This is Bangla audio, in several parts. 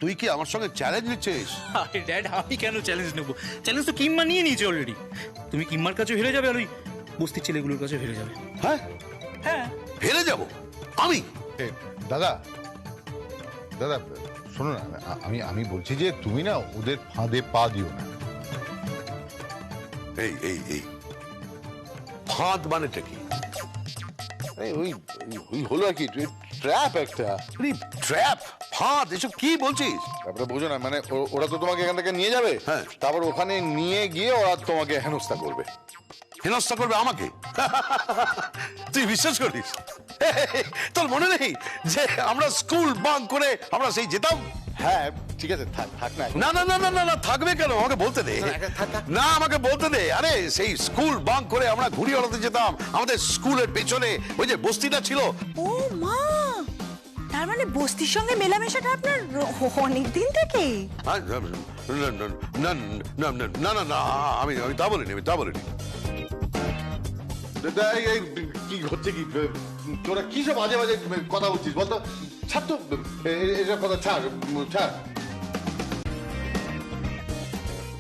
তুই কি আমার সঙ্গে চ্যালেঞ্জ নিচ্ছিস? আরে ড্যাড, আমি কেন চ্যালেঞ্জ নেবো? চ্যালেঞ্জ তো কিম্মা নিয়ে নিয়েছে অলরেডি। তুমি কিম্মার কাছে হেরে যাবে আর ওই বস্তির ছেলেগুলোর কাছে হেরে যাবে। হ্যাঁ হ্যাঁ, হেরে যাব আমি? দাদা দাদা শোনো না, আমি বলছি যে তুমি না ওদের ফাঁদে পা দিও না। এই এই এই ফাঁদ মানেটা কি? ওই ওই হলো আর কি, ট্র্যাপ একটা। ট্র্যাপ, ফাঁদ, এসব কি বলছিস? তারপরে বোঝো না, মানে ওরা তো তোমাকে এখান থেকে নিয়ে যাবে, হ্যাঁ। তারপর ওখানে নিয়ে গিয়ে ওরা তোমাকে হেনস্থা করবে। হেনস্থা করবে আমাকে? তুই বিশ্বাস করিস? তোর মনে নেই যে আমরা স্কুল বাঙ্ক করে আমরা সেই যেতাম? হ্যাঁ ঠিক আছে, থাক না। না না না না না না, থাকবে কেন? আমাকে বলতে দে। থাক। না, আমাকে বলতে দে। আরে সেই স্কুল বাঙ্ক করে আমরা ঘুড়ি ওড়াতে যেতাম। আমাদের স্কুলের পেছনে ওই যে বস্তিটা ছিল। ও মা, তার মানে বস্তির সঙ্গে মেলামেশাটা আপনার অনেক দিন থেকে? না না না না না না না, আমি তা বলিনি, আমি তা বলিনি। কি হচ্ছে কি? তোরা কি সব বাজে বাজে কথা বলছিস বলতো? ছাড় তো এসব কথা, ছাড়।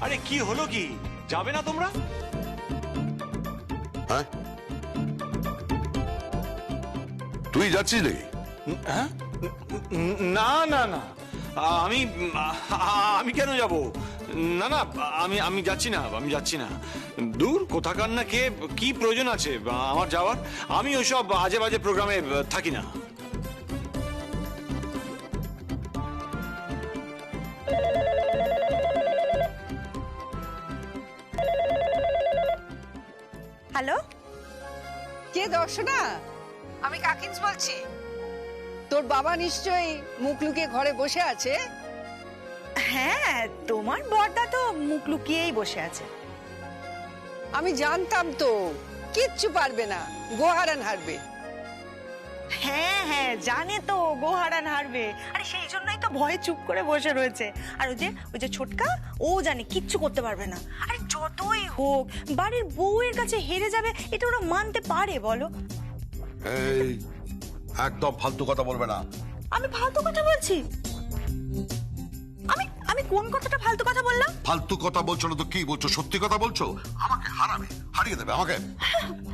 আরে কি হলো কি? যাবে না তোমরা? হ্যাঁ, তুই যাচ্ছিস নাকি? হ্যাঁ, না না না, আমি আমি কেন যাব? না না, আমি যাচ্ছি না। দূর, কোথাকার না কে, কি প্রয়োজন আছে আমার যাওয়ার? আমি ওইসব আজে বাজে প্রোগ্রামে থাকি না। হ্যালো, কে দর্শনা? আমি কাকিন্স বলছি। তোর বাবা নিশ্চয়ই মুখ লুকিয়ে ঘরে বসে আছে। হ্যাঁ তোমার বড়দা তো মুখ লুকিয়েই বসে আছে। আমি জানতাম তো কিচ্ছু পারবে না, গোহারান হারবে। হ্যাঁ হ্যাঁ, জানে তো গোহারান হারবে, আরে সেই জন্যই তো ভয়ে চুপ করে বসে রয়েছে। আর ওই যে ছোটকা, ও জানে কিচ্ছু করতে পারবে না। আরে যতই হোক বাড়ির বউয়ের কাছে হেরে যাবে, এটা ওরা মানতে পারে বলো? এই, একদম ফালতু কথা বলবে না। আমি ফালতু কথা বলছি? আমি আমি কোন কথাটা ফালতু কথা বললাম? ফালতু কথা বলছো না তো কি বলছো? সত্যি কথা বলছো? আমাকে হারাবে, হারিয়ে দেবে আমাকে।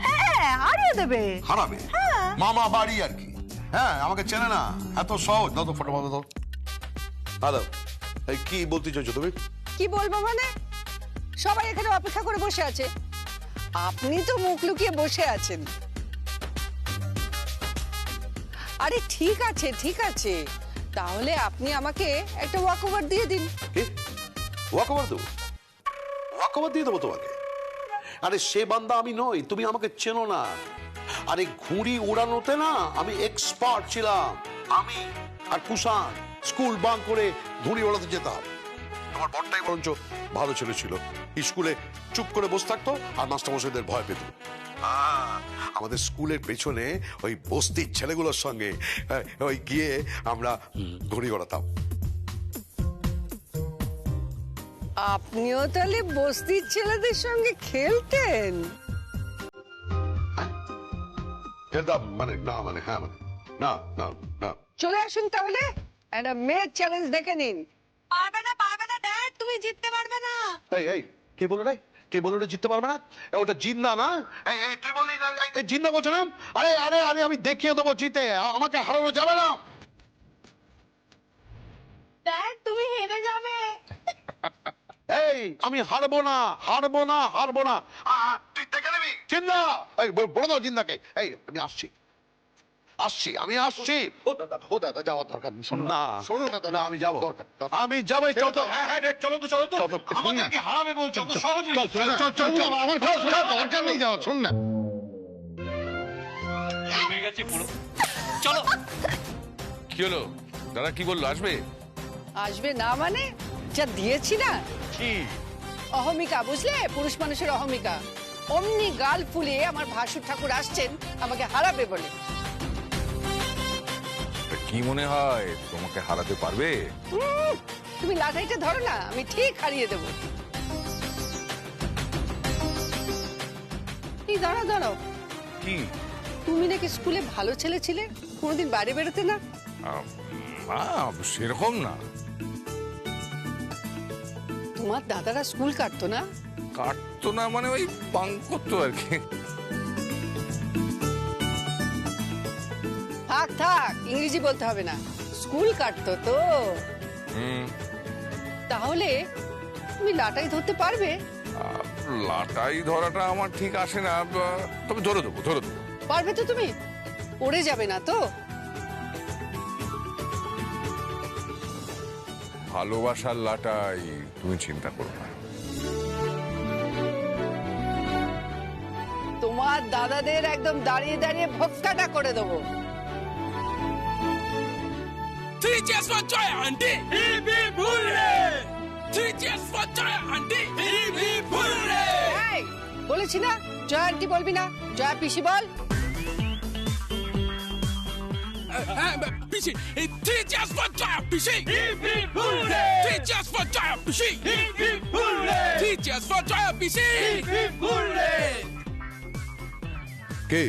হ্যাঁ, হারিয়ে দেবে। হারাবে? মামা বাড়ি আর কি। হ্যাঁ, আমাকে চেনে না, এত সহজ। দাও তো ফটো বন্ধ দাও। হ্যালো, এই কি বলতে চাইছো তুমি? কি বলবো মানে? সবাই এখানে অপেক্ষা করে বসে আছে, আপনি তো মুখ লুকিয়ে বসে আছেন। আরে ঠিক আছে, তাহলে আপনি আমাকে একটা ওয়াকওভার দিয়ে দিন। কি ওয়াকওভার দেবো? ওয়াকওভার দিয়ে দেবো তোমাকে? আরে সে বান্দা আমি নই, তুমি আমাকে চেনো না। আরে ঘুড়ি উড়ানোতে না আমি এক্সপার্ট ছিলাম। আমি আর কুষাণ স্কুল বাঙ্ক করে ঘুড়ি ওড়াতে যেতাম। আমার বড়টাই বরঞ্চ ভালো ছেলে ছিল, স্কুলে চুপ করে বসে থাকতো আর মাস্টারমশাইদের ভয় পেত। আমাদের স্কুলের পেছনে ওই বস্তির ছেলেগুলোর সঙ্গে ওই গিয়ে আমরা ঘুড়ি ওড়াতাম। আপনিও তাহলে বস্তির ছেলেদের সঙ্গে খেলতেন? খেলতাম মানে না, মানে হ্যাঁ, মানে না না না। চলে আসুন তাহলে, একটা মেয়ের চ্যালেঞ্জ দেখে নিন। পারবে না ড্যাড, তুমি জিততে পারবে না। এই এই কে বললো রে? কে বললো রে জিততে পারবে না? ওটা জিন্না না? এই এই তুই বললি না, এই জিন্না বলছো না? আরে আরে আরে আমি দেখিয়ে দেবো জিতে, আমাকে হারানো যাবে না। ড্যাড, তুমি হেরে যাবে। এই আমি হারবো না। তুই দেখে নিবি। জিন্না, এই বলে দাও জিন্নাকে। এই আমি আসছি। ও দাদা যাওয়ার দরকার নেই। না শোনো না দাদা, আমি যাবো। আমি যাবোই। চল তো। চলো তো। আমাকে কি হারাবে বলছো? তো সহজ আমার দরকার নেই যাওয়ার, শোন না। হয়ে গেছে পুরো। চলো। কি হলো দাদা? কি বললো? আসবে না মানে যা দিয়েছি না, কি অহমিকা, বুঝলে? পুরুষ মানুষের অহমিকা। অমনি গাল ফুলিয়ে আমার ভাসুর ঠাকুর আসছেন আমাকে হারাবে বলে। কি মনে হয় তোমাকে হারাতে পারবে? তুমি লাঠাইটা ধরো না, আমি ঠিক হারিয়ে দেবো। এই দাঁড়াও, কি? তুমি নাকি স্কুলে ভালো ছেলে ছিলে, কোনোদিন বাইরে বেরোতে না? সেরকম না। তোমার দাদারা স্কুল কাটতো না? কাটতো না মানে ওই বাঙ্ক করতো আর কি। থাক থাক, ইংরেজি বলতে হবে না, স্কুল কাটতো তো। তাহলে তুমি লাটাই ধরতে পারবে? লাটাই ধরাটা আমার ঠিক আসে না, তবে ধরে দেবো। পারবে তো তুমি? পড়ে যাবে না তো? ভালোবাসার লাটাই, তুমি চিন্তা করো না। তোমার দাদাদের একদম দাঁড়িয়ে দাঁড়িয়ে ভক্কাটা করে দেবো। Three cheers for joy, auntie. Hip hip hooray! Three cheers for joy, auntie. Hip hip hooray! এই, বলেছি না জয়া আন্টি বলবি না, জয়া পিসি বল। Pishi, three cheers for joy, Pishi. Hip hip hooray! Three cheers for joy, Pishi. Hip hip hooray! Three cheers for joy, Pishi. Hip hip hooray! কে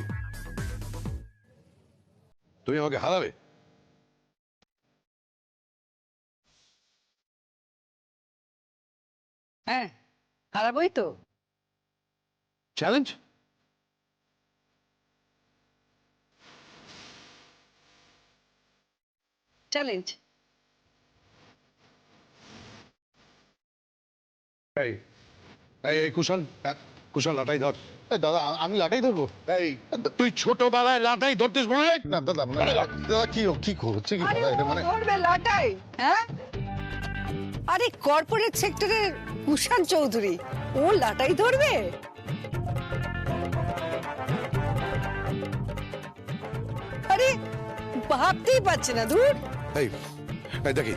তুমি আমাকে হারাবে? হ্যাঁ, হারাবই তো। চ্যালেঞ্জ? চ্যালেঞ্জ। এই এই কুশল, কুশল লাটাই ধর। দাদা আমি লাটাই ধরবো? এই তুই ছোটবেলায় লাটাই ধরতিস মনে হয়? না দাদা, দাদা কি করছে কি দাদা, এটা মানে ধরবে লাটাই? হ্যাঁ, আরে কর্পোরেট সেক্টরের কুষাণ চৌধুরী, ও লাটাই ধরবে? আরে ভাবতেই পারছে না। দূর। এই এই দেখি,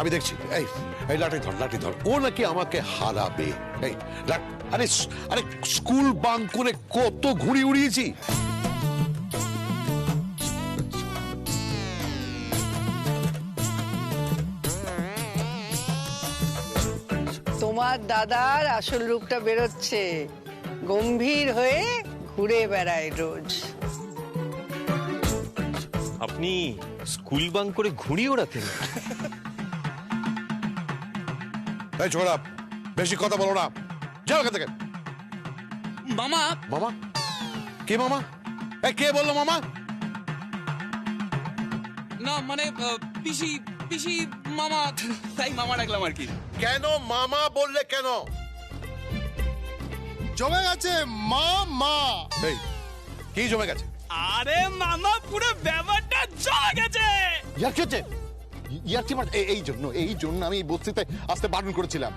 আমি দেখছি। এই এই লাঠি ধর। ও নাকি আমাকে হারাবে। এই আরে আরে স্কুল বাঙ্ক করে কত ঘুড়ি উড়িয়েছি। তোমার দাদার আসল রূপটা বেরোচ্ছে, গম্ভীর হয়ে ঘুরে বেড়ায় রোজ। আপনি স্কুল বাঙ্ক করে ঘুড়ি ওড়াতেন? এই ছোড়া, বেশি কথা বলো না, যাও এখান থেকে। মামা, মামা? কে মামা? এই কে বললো মামা? না মানে পিসি পিসি মামা, তাই মামা ডাকলাম আর কি। কেন মামা বললে কেন? জমে গেছে মা। এই কি জমে গেছে? আরে মামা, পুরো ব্যাপারটা জমে গেছে। ইয়ার কি হচ্ছে? ইয়ার কি মানে এই জন্য আমি বস্তিতে আসতে বারণ করেছিলাম।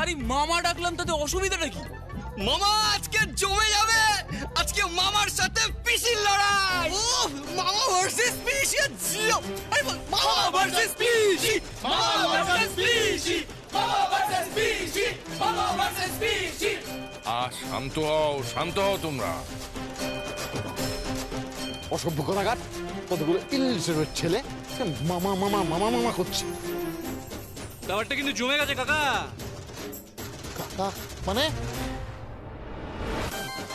আরে মামা ডাকলাম, তাতে অসুবিধাটা কি? মামা আজকে জমে যাবে, আজকে মামার সাথে পিসির লড়াই। ও মামা ভার্সেস পিসি, জিও। আরে মামা ভার্সেস পিসি, মামা ভার্সেস পিসি, মামা ভার্সেস পিসি, মামা ভার্সেস পিসি। শান্ত হও তোমরা। অসভ্য কথাঘাত, কতগুলো ইলিশের ছেলে মামা মামা মামা মামা করছে। ব্যাপারটা কিন্তু জমে গেছে কাকা। কাকা মানে?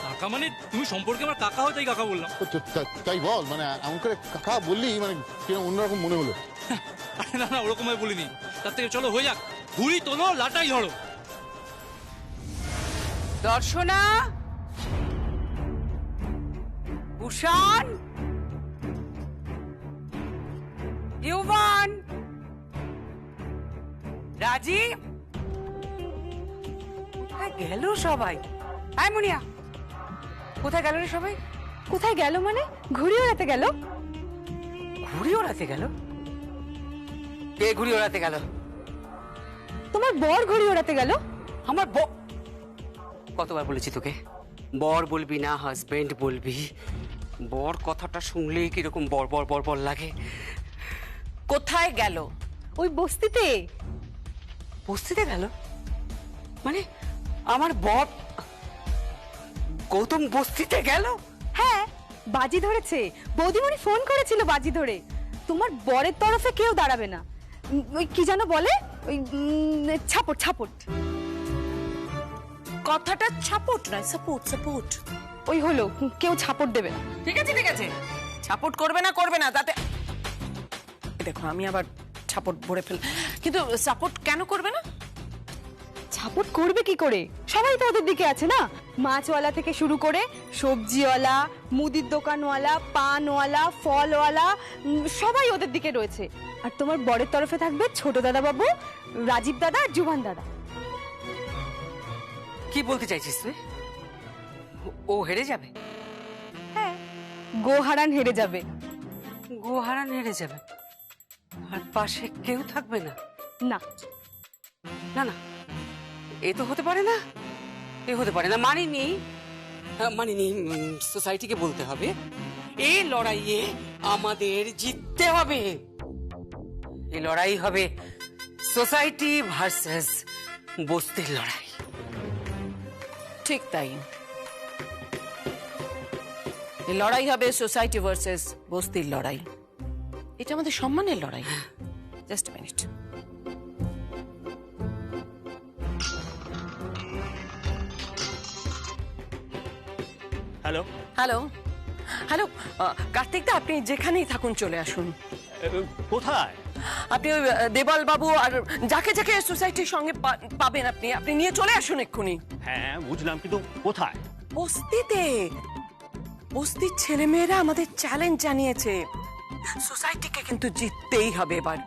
কাকা মানে তুমি সম্পর্কে আমার কাকা হয়, তাই কাকা বললাম। তাই বল, মানে এমন করে কাকা বললি মানে কিরকম অন্যরকম মনে হলো। আরে না ওরকম ভাবে বলিনি। তার থেকে চলো হয়ে যাক, ঘুড়ি তোলো, লাটাই ধরো। দর্শনা, কুষাণ, ইউভান, রাজীব, কোথায় গেল সবাই? আয় মুনিয়া, কোথায় গেল রে সবাই? কোথায় গেল মানে? ঘুড়ি ওড়াতে গেল। ঘুড়ি ওড়াতে গেল? কে ঘুড়ি ওড়াতে গেল? তোমার বর ঘুড়ি ওড়াতে গেল। আমার কতবার বলেছি তোকে বর বলবি না, হাজবেন্ড বলবি। বর কথাটা শুনলেই কিরকম বর বর বর বর লাগে। কোথায় গেল? ওই বস্তিতে। বস্তিতে গেল মানে? আমার বর গৌতম বস্তিতে গেল? হ্যাঁ, বাজি ধরেছে। বৌদিমণি ফোন করেছিল বাজি ধরে। তোমার বরের তরফে কেউ দাঁড়াবে না। ওই কি যেন বলে, ওই ছাপট। কথাটা ছাপট নয়, সাপোর্ট। ওই হলো, কেউ ছাপট দেবে না। ঠিক আছে, ছাপোর্ট করবে না তাতে। দেখো আমি আবার ছাপট ভরে ফেল, কিন্তু সাপোর্ট কেন করবে না? সাপোর্ট করবে কি করে, সবাই তো ওদের দিকে আছে না। মাছওয়ালা থেকে শুরু করে সবজিওয়ালা, মুদির দোকানওয়ালা, পানওয়ালা, ফলওয়ালা, সবাই ওদের দিকে রয়েছে। আর তোমার বরের তরফে থাকবে ছোট দাদা বাবু, রাজীব দাদা আর জুবান দাদা। কি বলতে চাইছিস তুই? ও হেরে যাবে? হ্যাঁ, গোহারান হেরে যাবে। গোহারান হেরে যাবে আর পাশে কেউ থাকবে না? না না না, এ তো হতে পারে না, এ হতে পারে না। মানিনি, সোসাইটিকে বলতে হবে এই লড়াইয়ে আমাদের জিততে হবে। এই লড়াই হবে সোসাইটি ভার্সেস বস্তির লড়াই। ঠিক তাই, এই লড়াই হবে সোসাইটি ভার্সেস বস্তির লড়াই। এটা আমাদের সম্মানের লড়াই। Just minute. Hello, hello hello, Kartik da, আপনি যেখানেই থাকুন চলে আসুন। কোথায়? আপনি ওই দেবাল বাবু আর যাকে যাকে সোসাইটির সঙ্গে পাবেন আপনি আপনি নিয়ে চলে আসুন এক্ষুনি। হ্যাঁ বুঝলাম, কিন্তু কোথায়? বস্তিতে। বস্তির ছেলেমেয়েরা আমাদের চ্যালেঞ্জ জানিয়েছে, সোসাইটিকে কিন্তু জিততেই হবে এবার।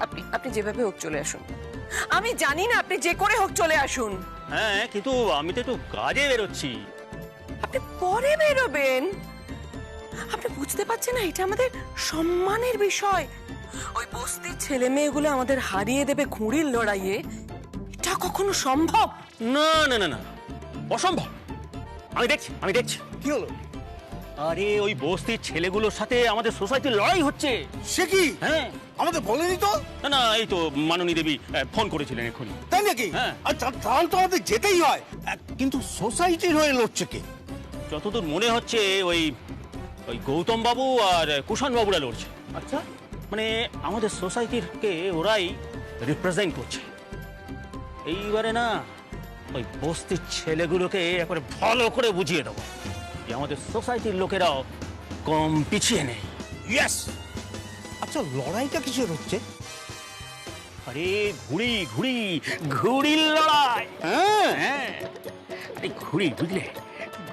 আপনি আপনি যেভাবে হোক চলে আসুন। আমি জানি না, আপনি যে করে হোক চলে আসুন। হ্যাঁ, কিন্তু আমি তো একটু কাজে বেরোচ্ছি। আপনি পরে বেরোবেন। আপনি বুঝতে পারছেন না, এটা আমাদের সম্মানের বিষয়। ওই বস্তির ছেলে মেয়েগুলো আমাদের হারিয়ে দেবে ঘুড়ির লড়াইয়ে, এটা কখনো সম্ভব? না না না না, অসম্ভব। আমি দেখছি কি হলো? আরে ওই বস্তির ছেলেগুলোর সাথে আমাদের সোসাইটির লড়াই হচ্ছে। সে কি? হ্যাঁ, আমাদের বলেনি তো। না না, এই তো মাননী দেবী ফোন করেছিলেন এক্ষুনি। তাই নাকি? হ্যাঁ। আচ্ছা, তাহলে তো আমাদের যেতেই হয়। কিন্তু সোসাইটির হয়ে লড়ছে কে? যতদূর মনে হচ্ছে ওই গৌতম বাবু আর কুষাণ বাবুরা লড়ছে। আচ্ছা, মানে আমাদের সোসাইটিকে ওরাই রিপ্রেজেন্ট করছে। এইবারে না ওই বস্তির ছেলেগুলোকে একবারে ভালো করে বুঝিয়ে দেবো যে আমাদের সোসাইটির লোকেরাও কম পিছিয়ে নেই। ইয়েস। আচ্ছা, লড়াইটা কিসের হচ্ছে? আরে ঘুড়ির লড়াই। হ্যাঁ, আরে ঘুড়ি, বুঝলে,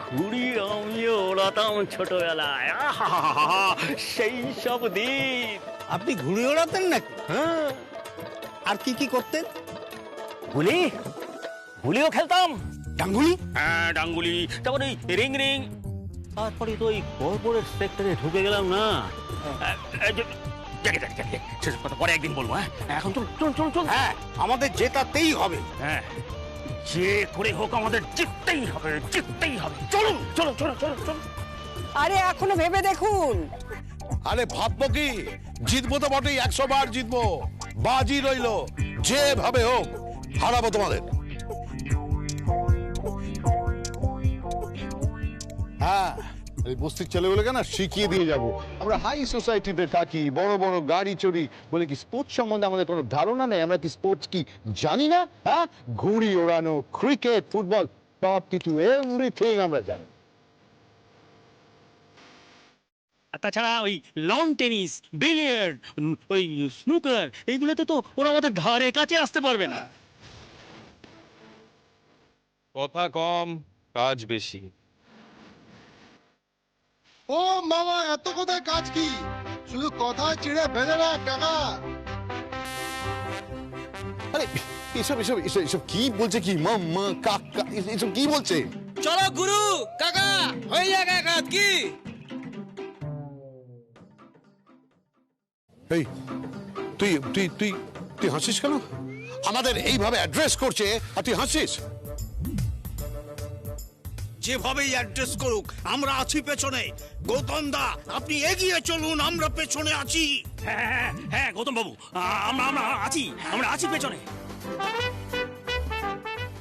ঘুড়ি আমিও ওড়াতাম ছোটবেলায়। আহা, সেই সব দিন। আপনি ঘুড়ি ওড়াতেন নাকি? হ্যাঁ, আর কি কি করতেন? গুলিও খেলতাম। ডাঙ্গুলি? হ্যাঁ, ডাঙ্গুলি, তারপরে রিং, তারপরে তো ওই কর্পোরেট সেক্টরে ঢুকে গেলাম না। সেসব কথা পরে একদিন বলবো। হ্যাঁ, এখন চল। হ্যাঁ, আমাদের জেতাতেই হবে। হ্যাঁ, যে করে হোক আমাদের জিততেই হবে। চলো। আরে এখনো ভেবে দেখুন। আরে ভাববো কি, জিতবো তো বটেই, 100 বার জিতবো। বাজি রইলো, যেভাবে হোক হারাবো তোমাদের। হ্যাঁ, এই বস্তির ছেলেগুলোকে না শিখিয়ে দিয়ে যাব। আমরা হাই সোসাইটিতে থাকি, বড় বড় গাড়ি চড়ি, বলে কি স্পোর্টস সম্বন্ধে আমাদের কোনো ধারণা নেই? আমরা কি স্পোর্টস কি জানি না? হ্যাঁ, ঘুড়ি ওড়ানো, ক্রিকেট, ফুটবল, সব কিছু, এভরিথিং আমরা জানি। তাছাড়া ওই লন টেনিস, বিলিয়ার্ড, ওই স্নুকার, এইগুলোতে তো ওরা আমাদের ধারে কাছে আসতে পারবে না। কথা কম, কাজ বেশি। ও মামা, এত কোথায় কাজ কি? শুধু কথা চিড়ে ফেলে না টাকা। আরে এসব কি বলছে? কি মাম্মা কাকা এসব কি বলছে? চলো গুরু কাকা, হয়ে যাক এক হাত। কি এই তুই হাসিস কেন? আমাদের এইভাবে অ্যাড্রেস করছে আর তুই হাসিস? যেভাবেই অ্যাড্রেস করুক, আমরা আছি পেছনে। গৌতম দা, আপনি এগিয়ে চলুন, আমরা পেছনে আছি। হ্যাঁ গৌতম বাবু, আমরা আছি পেছনে।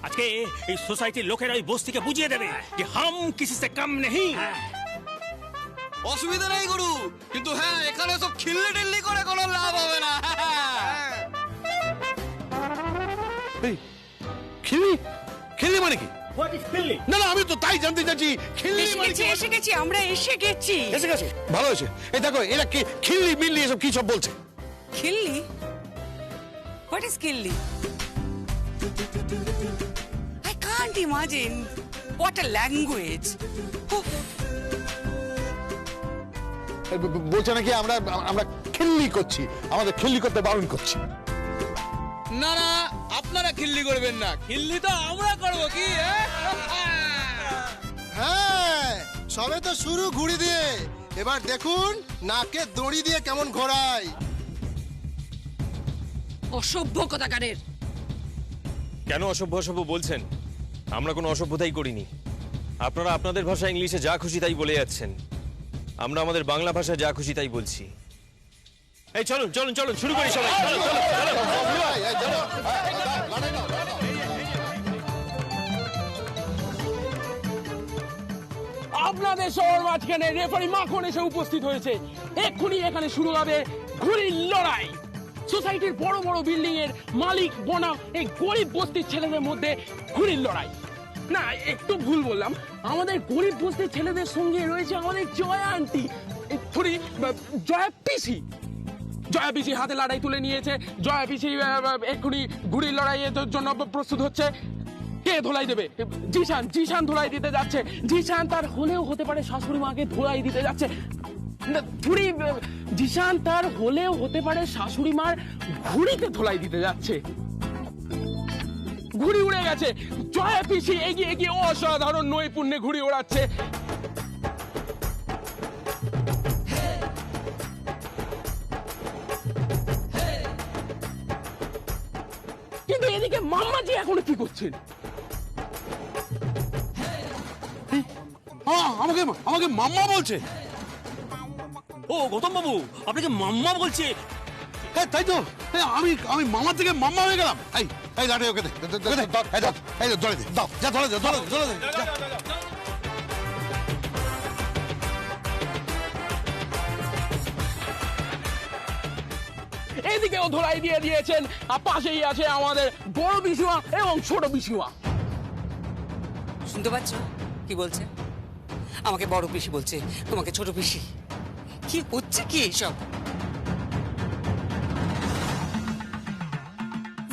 আজকে এই সোসাইটির লোকেরা ওই বস্তিকে বুঝিয়ে দেবে যে হাম কিসি সে কম নেই। অসুবিধা নেই গুরু, কিন্তু হ্যাঁ, এখানে সব খিল্লি টিল্লি করে কোনো লাভ হবে না। এই খিল্লি মানে কি? না, আমি তো তাই জানতে চাচ্ছি। এসে গেছি, আমরা এসে গেছি। ভালো হয়েছে। এই দেখো, এরা কি খিল্লি মিল্লি এসব কি সব বলছে? খিল্লি? What is খিল্লি? I can't imagine. What a language. Uff. বলছে নাকি আমরা আমরা খিল্লি করছি, আমাদের খিল্লি করতে বারণ করছি। না না, আপনারা খিল্লি করবেন না, খিল্লি তো আমরা করবো কি? হ্যাঁ, সবে তো শুরু ঘুড়ি দিয়ে, এবার দেখুন নাকে দড়ি দিয়ে কেমন ঘোরায়। অসভ্য কথাকারের। কেন অসভ্য অসভ্য বলছেন? আমরা কোনো অসভ্যতাই করিনি। আপনারা আপনাদের ভাষা ইংলিশে যা খুশি তাই বলে যাচ্ছেন, আমরা আমাদের বাংলা ভাষায় যা খুশি তাই বলছি। এই চলুন চলুন চলুন, শুরু করি সবাই। আপনাদের শহর মাঝখানে রেফারি মাখন এসে উপস্থিত হয়েছে। এক্ষুনি এখানে শুরু হবে ঘুড়ির লড়াই। সোসাইটির বড় বড় বিল্ডিং এর মালিক বনাম এই গরিব বস্তির ছেলেদের মধ্যে ঘুড়ির লড়াই। না, একটু ভুল বললাম, আমাদের গরিব বস্তির ছেলেদের সঙ্গে রয়েছে আমাদের জয়া আন্টি, জয়া পিসি। জয়া পিসি হাতে লড়াই তুলে নিয়েছে। জয়া পিসি এক্ষুনি ঘুড়ির লড়াইয়ের জন্য প্রস্তুত হচ্ছে। কে ধোলাই দেবে? জিশান। জিশান ধোলাই দিতে যাচ্ছে। জিশান তার হলেও হতে পারে শাশুড়ি মাকে ধোলাই দিতে যাচ্ছে। জিশান তার হলেও হতে পারে শাশুড়ি মার ঘুড়িতে ধোলাই দিতে যাচ্ছে। ঘুড়ি উড়ে গেছে। জয়া পিসি এগিয়ে এগিয়ে অসাধারণ নৈপুণ্যে ঘুড়ি ওড়াচ্ছে। কিন্তু এদিকে মাম্মাজি এখনো কি করছেন? আমাকে আমাকে মাম্মা বলছে। ও গৌতম বাবু, আপনাকে মাম্মা বলছে? হ্যাঁ তাই তো, আমি আমি মামা থেকে মাম্মা হয়ে গেলাম। এই এই লাঠি ওকে দে, এই ধরে দে, দাও, যা ধরে দে, ধরে দে, ধরে দে। এদিকেও ধোলাই দিয়ে দিয়েছেন। আর পাশেই আছে আমাদের বড় বিশুয়া এবং ছোট বিশুয়া। শুনতে পাচ্ছ কি বলছে? আমাকে বড় পিসি বলছে, তোমাকে ছোট পিসি। কি হচ্ছে কি এইসব?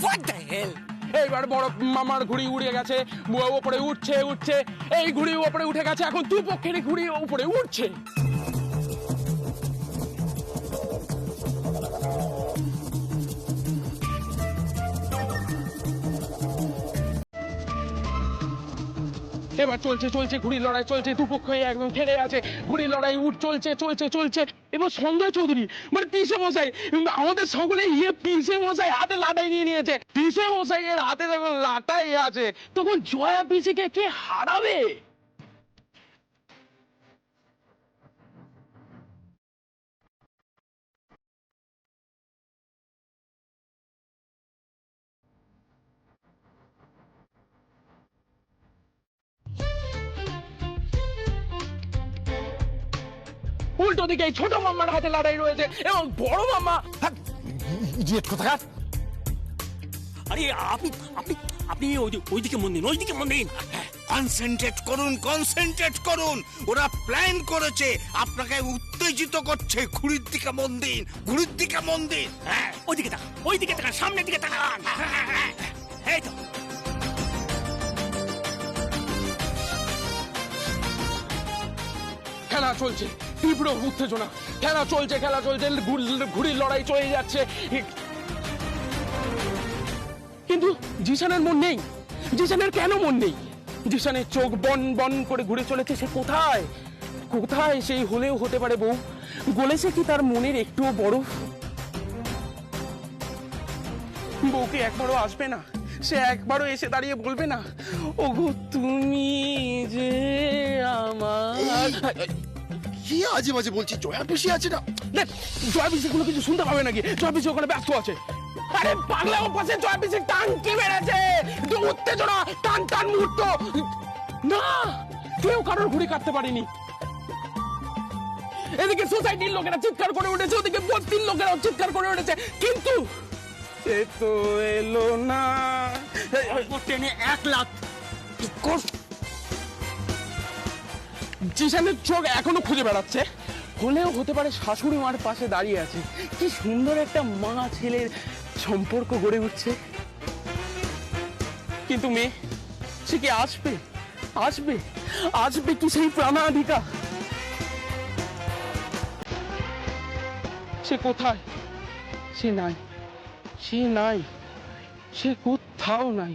What the hell? এইবার বড় মামার ঘুড়ি উড়ে গেছে, ওপরে উঠছে উঠছে। এই ঘুড়ি ওপরে উঠে গেছে, এখন দু পক্ষের ঘুড়ি উপরে উঠছে। এবার চলছে চলছে ঘুড়ির লড়াই চলছে, দুপক্ষই একদম ঠেলে আছে। ঘুড়ির লড়াই চলছে চলছে চলছে। এবার সঞ্জয় চৌধুরী মানে পিসে মশাই, আমাদের সকলে পিসে মশাই হাতে লাটাই নিয়ে নিয়েছে। পিসে মশাই এর হাতে যখন লাটাই আছে, তখন জয়া পিসিকে কে হারাবে? উল্টো দিকে ছোট মাম্মার হাতে লড়াই রয়েছে এবং বড় মাম্মা। ইডিয়েট কোথাকার! আরে আপনি আপনি আপনি ওইদিকে মন দিন, ওইদিকে মন দিন। কনসেন্ট্রেট করুন, কনসেন্ট্রেট করুন। ওরা প্ল্যান করেছে, আপনাকে উত্তেজিত করছে। ঘুড়ির দিকে মন দিন, ঘুড়ির দিকে মন দিন। হ্যাঁ, ওইদিকে তাকান, ওইদিকে তাকান, সামনের দিকে তাকান। এই তো। খেলা চলছে, তীব্র উত্তেজনা। খেলা চলছে খেলা চলছে, ঘুড়ির লড়াই চলে যাচ্ছে। কিন্তু জিশানের মন নেই। জিশানের কেন মন নেই? জিশানের চোখ বন বন করে ঘুরে চলেছে। সে কোথায় কোথায় সেই হলেও হতে পারে বউ? গলেছে কি তার মনের একটুও বরফ? বউকে একবারও আসবে না? সে একবারও এসে দাঁড়িয়ে বলবে না, ওগো তুমি যে আমার? কি আজে বাজে বলছি, জয়া পিসি আছে না? দেখ, জয়া পিসি কোনো কিছু শুনতে পাবে নাকি? জয়া পিসি ওখানে ব্যস্ত আছে। আরে পাগলা, ও পাশে জয়া পিসি টানকে বেড়েছে। উত্তেজনা, টান টান মুহূর্ত। না, কেউ কারোর ঘুড়ি কাটতে পারেনি। এদিকে সোসাইটির লোকেরা চিৎকার করে উঠেছে, ওদিকে বস্তির লোকেরাও চিৎকার করে উঠেছে, কিন্তু সে তো এলো না। টেনে 1 লাখ। জিশানের চোখ এখনো খুঁজে বেড়াচ্ছে। হলেও হতে পারে শাশুড়ি মার পাশে দাঁড়িয়ে আছে। কি সুন্দর একটা মা ছেলের সম্পর্ক গড়ে উঠছে। কিন্তু মেয়ে, সে কি আসবে? আসবে আসবে কি সেই প্রাণাধিকা? সে কোথায়? সে নাই, সে নাই, সে কোথাও নাই।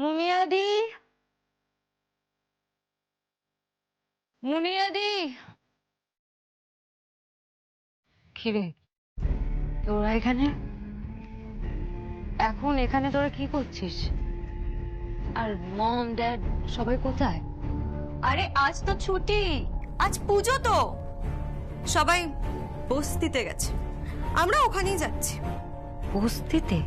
মুনিয়াদি, মুনিয়াদি, কিরে তোরা এখানে? এখন এখানে তোরা কি করছিস? আর মম ড্যাড সবাই কোথায়? আরে আজ তো ছুটি, আজ পুজো, তো সবাই বস্তিতে গেছে, আমরা ওখানেই যাচ্ছি। বস্তিতে?